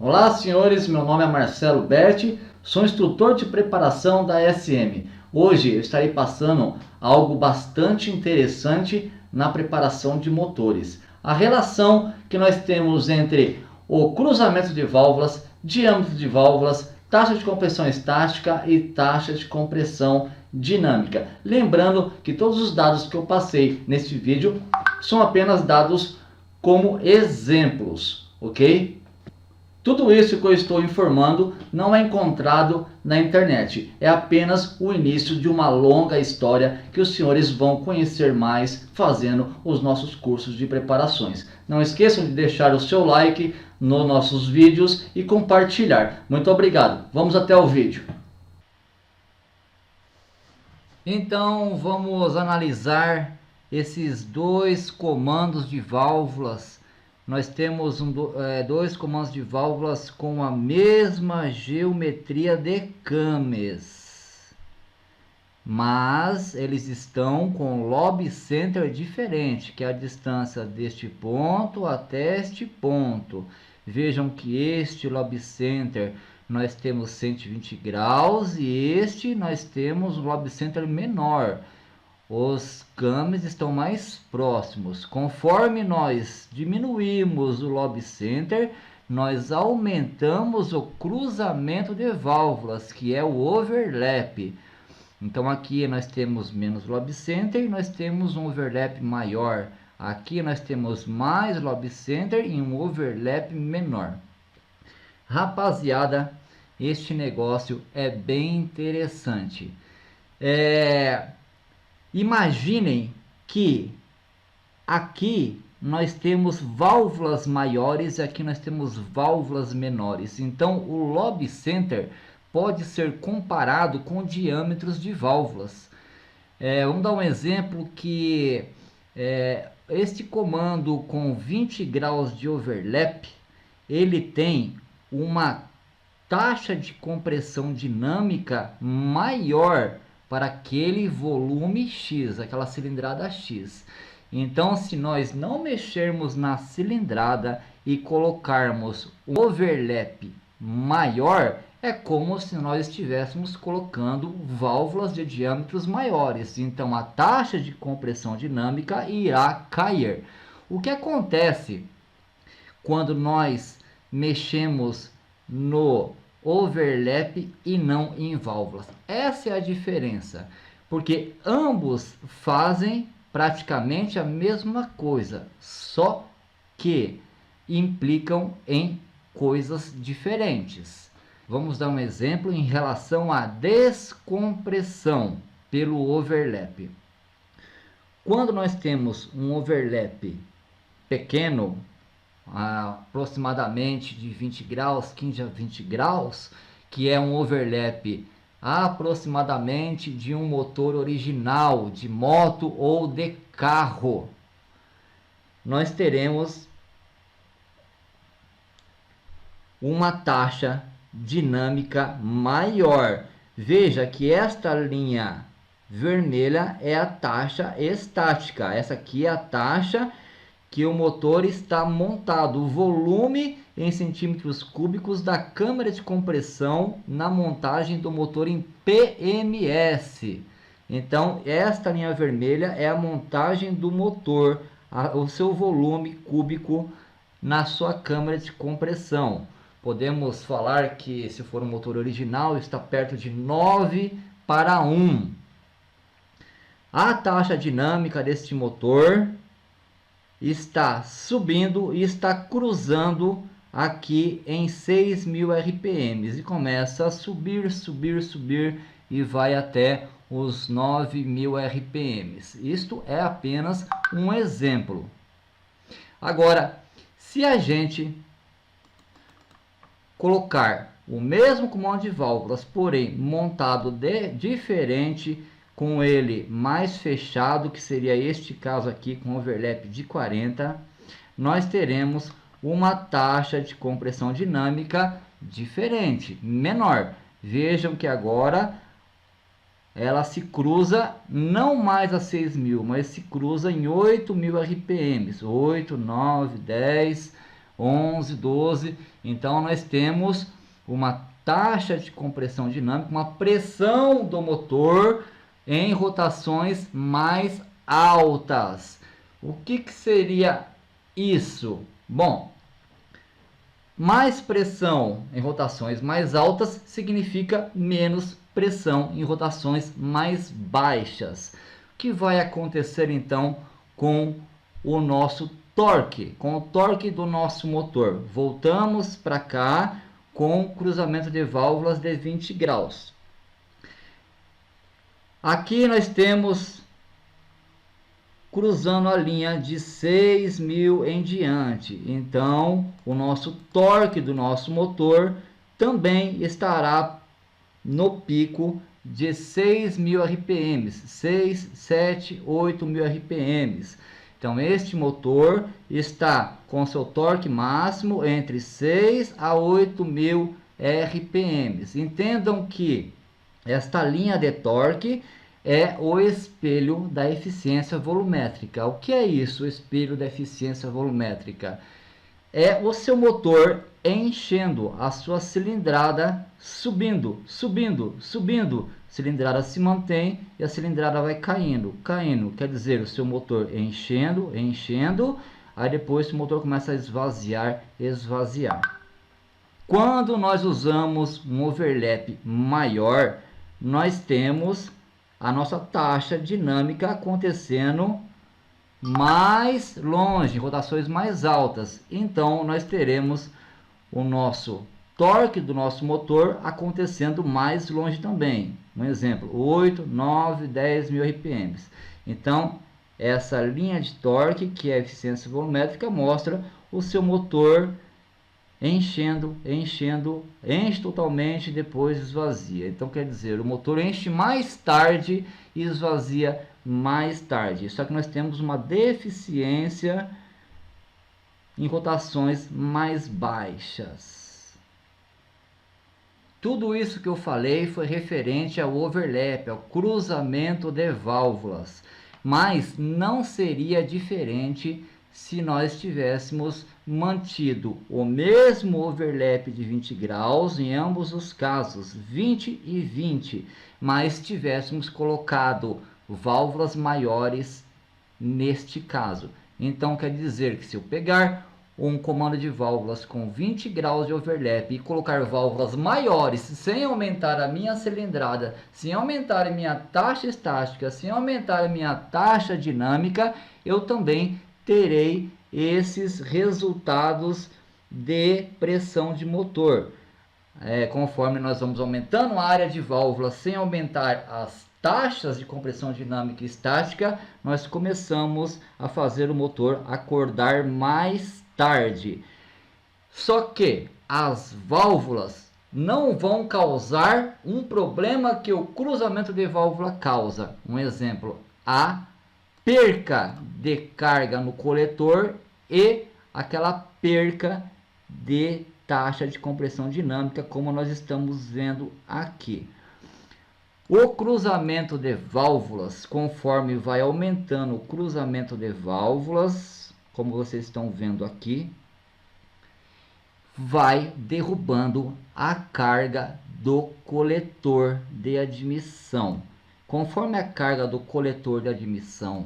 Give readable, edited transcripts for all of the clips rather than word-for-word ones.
Olá senhores, meu nome é Marcelo Berti, sou instrutor de preparação da SM. Hoje eu estarei passando algo bastante interessante na preparação de motores. A relação que nós temos entre o cruzamento de válvulas, diâmetro de válvulas, taxa de compressão estática e taxa de compressão dinâmica. Lembrando que todos os dados que eu passei neste vídeo são apenas dados como exemplos, ok? Tudo isso que eu estou informando não é encontrado na internet, é apenas o início de uma longa história que os senhores vão conhecer mais fazendo os nossos cursos de preparações. Não esqueçam de deixar o seu like nos nossos vídeos e compartilhar. Muito obrigado, vamos até o vídeo. Então vamos analisar esses dois comandos de válvulas. Nós temos dois comandos de válvulas com a mesma geometria de cames, mas eles estão com lobe center diferente, que é a distância deste ponto até este ponto. Vejam que este lobe center nós temos 120 graus e este nós temos um lobe center menor. Os cames estão mais próximos. Conforme nós diminuímos o lobe center, nós aumentamos o cruzamento de válvulas, que é o overlap. Então aqui nós temos menos lobe center e nós temos um overlap maior. Aqui nós temos mais lobe center e um overlap menor. Rapaziada, este negócio é bem interessante. Imaginem que aqui nós temos válvulas maiores e aqui nós temos válvulas menores. Então o lobe center pode ser comparado com diâmetros de válvulas. Vamos dar um exemplo que este comando com 20 graus de overlap, ele tem uma taxa de compressão dinâmica maior para aquele volume X, aquela cilindrada X. Então, se nós não mexermos na cilindrada e colocarmos um overlap maior, é como se nós estivéssemos colocando válvulas de diâmetros maiores. Então, a taxa de compressão dinâmica irá cair. O que acontece quando nós mexemos no overlap e não em válvulas? Essa é a diferença, porque ambos fazem praticamente a mesma coisa, só que implicam em coisas diferentes. Vamos dar um exemplo em relação à descompressão pelo overlap. Quando nós temos um overlap pequeno, aproximadamente de 20 graus, 15 a 20 graus, que é um overlap aproximadamente de um motor original, de moto ou de carro, nós teremos uma taxa dinâmica maior. Veja que esta linha vermelha é a taxa estática, essa aqui é a taxa que o motor está montado, o volume em centímetros cúbicos da câmara de compressão na montagem do motor em PMS. Então, esta linha vermelha é a montagem do motor, o seu volume cúbico na sua câmara de compressão. Podemos falar que, se for um motor original, está perto de 9:1. A taxa dinâmica deste motor está subindo e está cruzando aqui em 6.000 RPM e começa a subir e vai até os 9.000 RPM. Isto é apenas um exemplo. Agora, se a gente colocar o mesmo comando de válvulas, porém montado diferente, com ele mais fechado, que seria este caso aqui com overlap de 40, nós teremos uma taxa de compressão dinâmica diferente, menor. Vejam que agora ela se cruza não mais a 6.000, mas se cruza em 8.000 RPM, 8, 9, 10, 11, 12. Então nós temos uma taxa de compressão dinâmica, uma pressão do motor em rotações mais altas. O que seria isso? Bom, mais pressão em rotações mais altas significa menos pressão em rotações mais baixas. O que vai acontecer então com o nosso torque, com o torque do nosso motor? Voltamos para cá com cruzamento de válvulas de 20 graus. Aqui nós temos cruzando a linha de 6.000 em diante. Então, o nosso torque do nosso motor também estará no pico de 6.000 RPM, 6, 7, 8.000 RPM. Então, este motor está com seu torque máximo entre 6 a 8.000 RPM. Entendam que esta linha de torque é o espelho da eficiência volumétrica. O que é isso, o espelho da eficiência volumétrica? É o seu motor enchendo a sua cilindrada, subindo, subindo, subindo. A cilindrada se mantém e a cilindrada vai caindo, caindo. Quer dizer, o seu motor enchendo, enchendo, aí depois o motor começa a esvaziar, esvaziar. Quando nós usamos um overlap maior, nós temos a nossa taxa dinâmica acontecendo mais longe, rotações mais altas. Então, nós teremos o nosso torque do nosso motor acontecendo mais longe também. Um exemplo, 8, 9, 10.000 RPM. Então, essa linha de torque, que é a eficiência volumétrica, mostra o seu motor enchendo, enchendo, enche totalmente e depois esvazia. Então quer dizer, o motor enche mais tarde e esvazia mais tarde. Só que nós temos uma deficiência em rotações mais baixas. Tudo isso que eu falei foi referente ao overlap, ao cruzamento de válvulas. Mas não seria diferente se nós tivéssemos mantido o mesmo overlap de 20 graus em ambos os casos, 20 e 20, mas tivéssemos colocado válvulas maiores neste caso. Então quer dizer que se eu pegar um comando de válvulas com 20 graus de overlap e colocar válvulas maiores, sem aumentar a minha cilindrada, sem aumentar a minha taxa estática, sem aumentar a minha taxa dinâmica, eu também terei esses resultados de pressão de motor. Conforme nós vamos aumentando a área de válvula sem aumentar as taxas de compressão dinâmica e estática, nós começamos a fazer o motor acordar mais tarde. Só que as válvulas não vão causar um problema que o cruzamento de válvula causa. Um exemplo, a perca de carga no coletor e aquela perca de taxa de compressão dinâmica, como nós estamos vendo aqui. O cruzamento de válvulas, conforme vai aumentando o cruzamento de válvulas, como vocês estão vendo aqui, vai derrubando a carga do coletor de admissão. Conforme a carga do coletor de admissão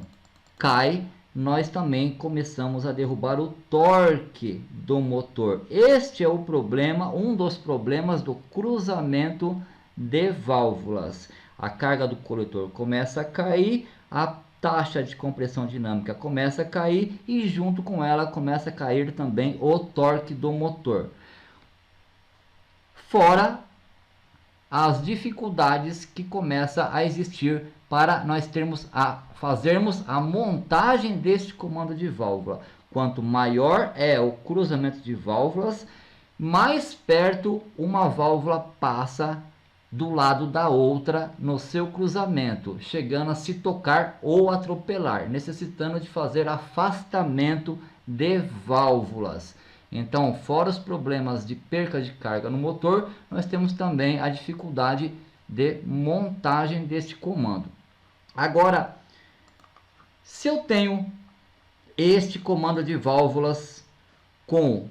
cai, nós também começamos a derrubar o torque do motor. Este é o problema, um dos problemas do cruzamento de válvulas. A carga do coletor começa a cair, a taxa de compressão dinâmica começa a cair e junto com ela começa a cair também o torque do motor. Fora as dificuldades que começa a existir para nós fazermos a montagem deste comando de válvula. Quanto maior é o cruzamento de válvulas, mais perto uma válvula passa do lado da outra no seu cruzamento, chegando a se tocar ou atropelar, necessitando de fazer afastamento de válvulas. Então, fora os problemas de perca de carga no motor, nós temos também a dificuldade de montagem deste comando. Agora, se eu tenho este comando de válvulas com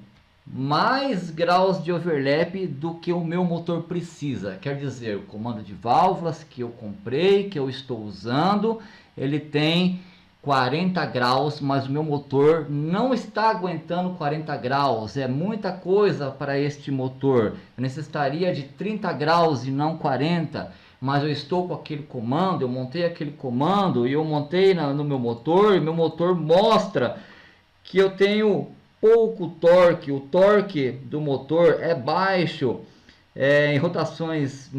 mais graus de overlap do que o meu motor precisa. Quer dizer, o comando de válvulas que eu comprei, que eu estou usando, ele tem 40 graus, mas o meu motor não está aguentando 40 graus. É muita coisa para este motor. Eu necessitaria de 30 graus e não 40. Mas eu estou com aquele comando, eu montei aquele comando e eu montei no meu motor, e meu motor mostra que eu tenho pouco torque, o torque do motor é baixo, em rotações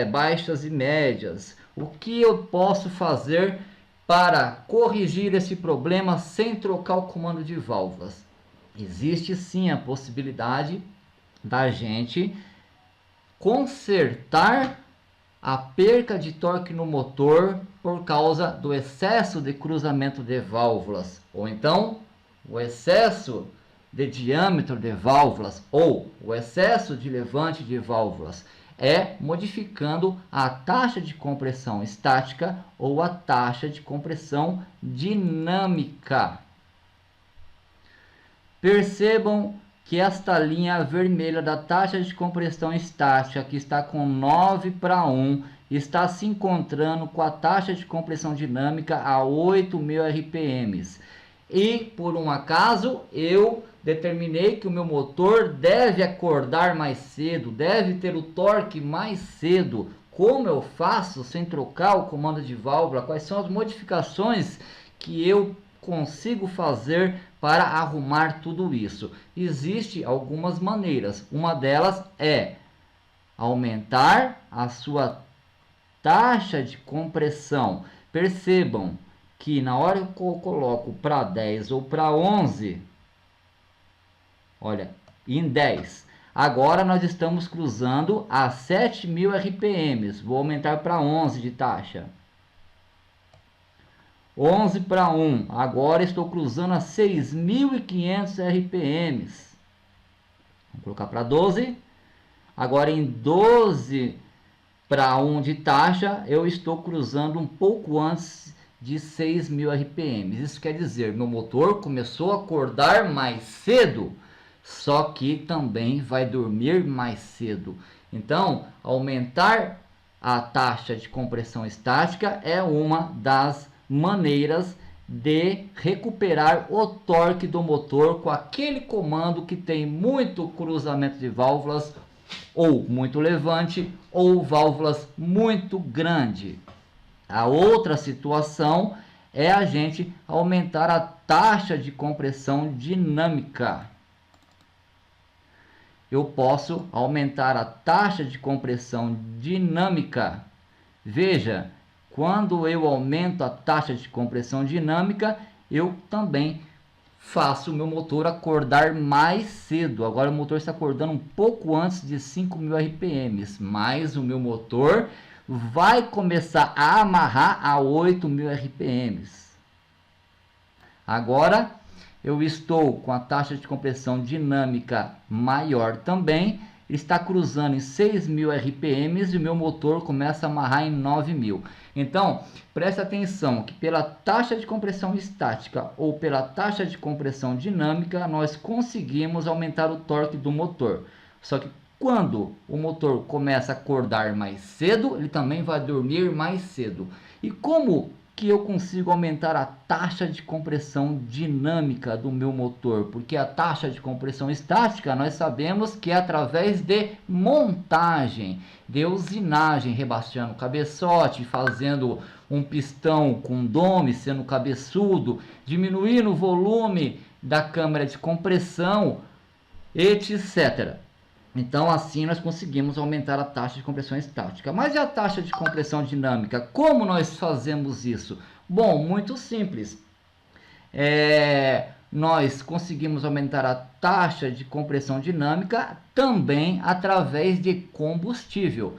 baixas e médias. O que eu posso fazer para corrigir esse problema sem trocar o comando de válvulas? Existe sim a possibilidade da gente consertar a perca de torque no motor por causa do excesso de cruzamento de válvulas, ou então o excesso de diâmetro de válvulas ou o excesso de levante de válvulas, é modificando a taxa de compressão estática ou a taxa de compressão dinâmica. Percebam que esta linha vermelha da taxa de compressão estática, que está com 9:1, está se encontrando com a taxa de compressão dinâmica a 8.000 RPM. E, por um acaso, eu determinei que o meu motor deve acordar mais cedo, deve ter o torque mais cedo. Como eu faço sem trocar o comando de válvula? Quais são as modificações que eu consigo fazer para arrumar tudo isso? Existem algumas maneiras. Uma delas é aumentar a sua taxa de compressão. Percebam que na hora que eu coloco para 10 ou para 11, olha, em 10, agora nós estamos cruzando a 7.000 RPM. Vou aumentar para 11 de taxa. 11:1, agora estou cruzando a 6.500 RPM. Vou colocar para 12. Agora em 12:1 de taxa, eu estou cruzando um pouco antes de 6.000 RPM. Isso quer dizer, meu motor começou a acordar mais cedo, só que também vai dormir mais cedo. Então, aumentar a taxa de compressão estática é uma das maneiras de recuperar o torque do motor com aquele comando que tem muito cruzamento de válvulas, ou muito levante, ou válvulas muito grande. A outra situação é a gente aumentar a taxa de compressão dinâmica. Eu posso aumentar a taxa de compressão dinâmica. Veja, quando eu aumento a taxa de compressão dinâmica, eu também faço o meu motor acordar mais cedo. Agora o motor está acordando um pouco antes de 5.000 RPM, mas o meu motor vai começar a amarrar a 8.000 RPM. Agora eu estou com a taxa de compressão dinâmica maior também, está cruzando em 6.000 RPM e o meu motor começa a amarrar em 9.000. Então, preste atenção que pela taxa de compressão estática ou pela taxa de compressão dinâmica, nós conseguimos aumentar o torque do motor. Só que quando o motor começa a acordar mais cedo, ele também vai dormir mais cedo. E como que eu consigo aumentar a taxa de compressão dinâmica do meu motor? Porque a taxa de compressão estática nós sabemos que é através de montagem, de usinagem, rebaixando o cabeçote, fazendo um pistão com dome, sendo cabeçudo, diminuindo o volume da câmara de compressão, etc. Então, assim nós conseguimos aumentar a taxa de compressão estática. Mas e a taxa de compressão dinâmica? Como nós fazemos isso? Bom, muito simples. Nós conseguimos aumentar a taxa de compressão dinâmica também através de combustível.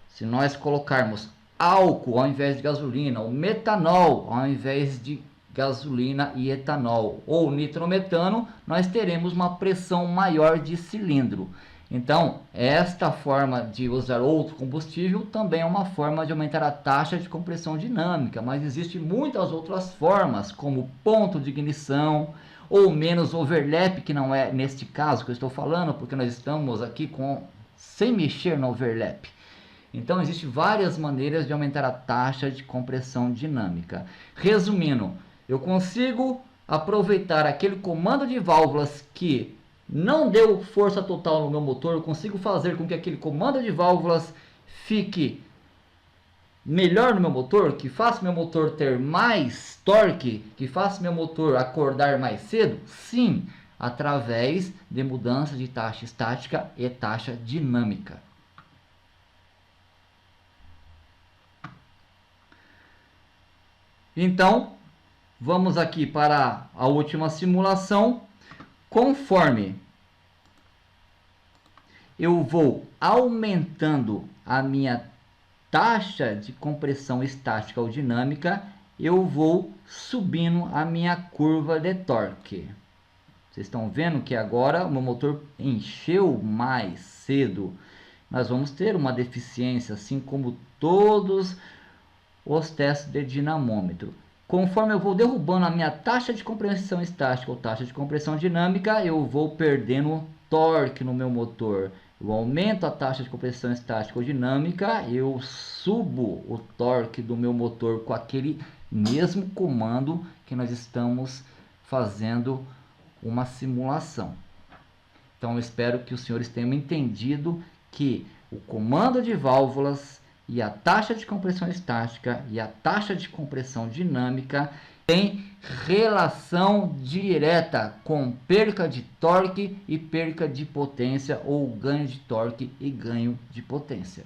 Se nós colocarmos álcool ao invés de gasolina, ou metanol ao invés de gasolina e etanol, ou nitrometano, nós teremos uma pressão maior de cilindro. Então, esta forma de usar outro combustível também é uma forma de aumentar a taxa de compressão dinâmica, mas existem muitas outras formas, como ponto de ignição, ou menos overlap, que não é neste caso que eu estou falando, porque nós estamos aqui sem mexer no overlap. Então, existem várias maneiras de aumentar a taxa de compressão dinâmica. Resumindo, eu consigo aproveitar aquele comando de válvulas que não deu força total no meu motor, eu consigo fazer com que aquele comando de válvulas fique melhor no meu motor, que faça meu motor ter mais torque, que faça meu motor acordar mais cedo? Sim, através de mudança de taxa estática e taxa dinâmica. Então, vamos aqui para a última simulação. Conforme eu vou aumentando a minha taxa de compressão estática ou dinâmica, eu vou subindo a minha curva de torque. Vocês estão vendo que agora o meu motor encheu mais cedo. Nós vamos ter uma deficiência, assim como todos os testes de dinamômetro. Conforme eu vou derrubando a minha taxa de compressão estática ou taxa de compressão dinâmica, eu vou perdendo torque no meu motor. Eu aumento a taxa de compressão estática ou dinâmica, eu subo o torque do meu motor com aquele mesmo comando que nós estamos fazendo uma simulação. Então eu espero que os senhores tenham entendido que o comando de válvulas e a taxa de compressão estática e a taxa de compressão dinâmica tem relação direta com perca de torque e perca de potência, ou ganho de torque e ganho de potência.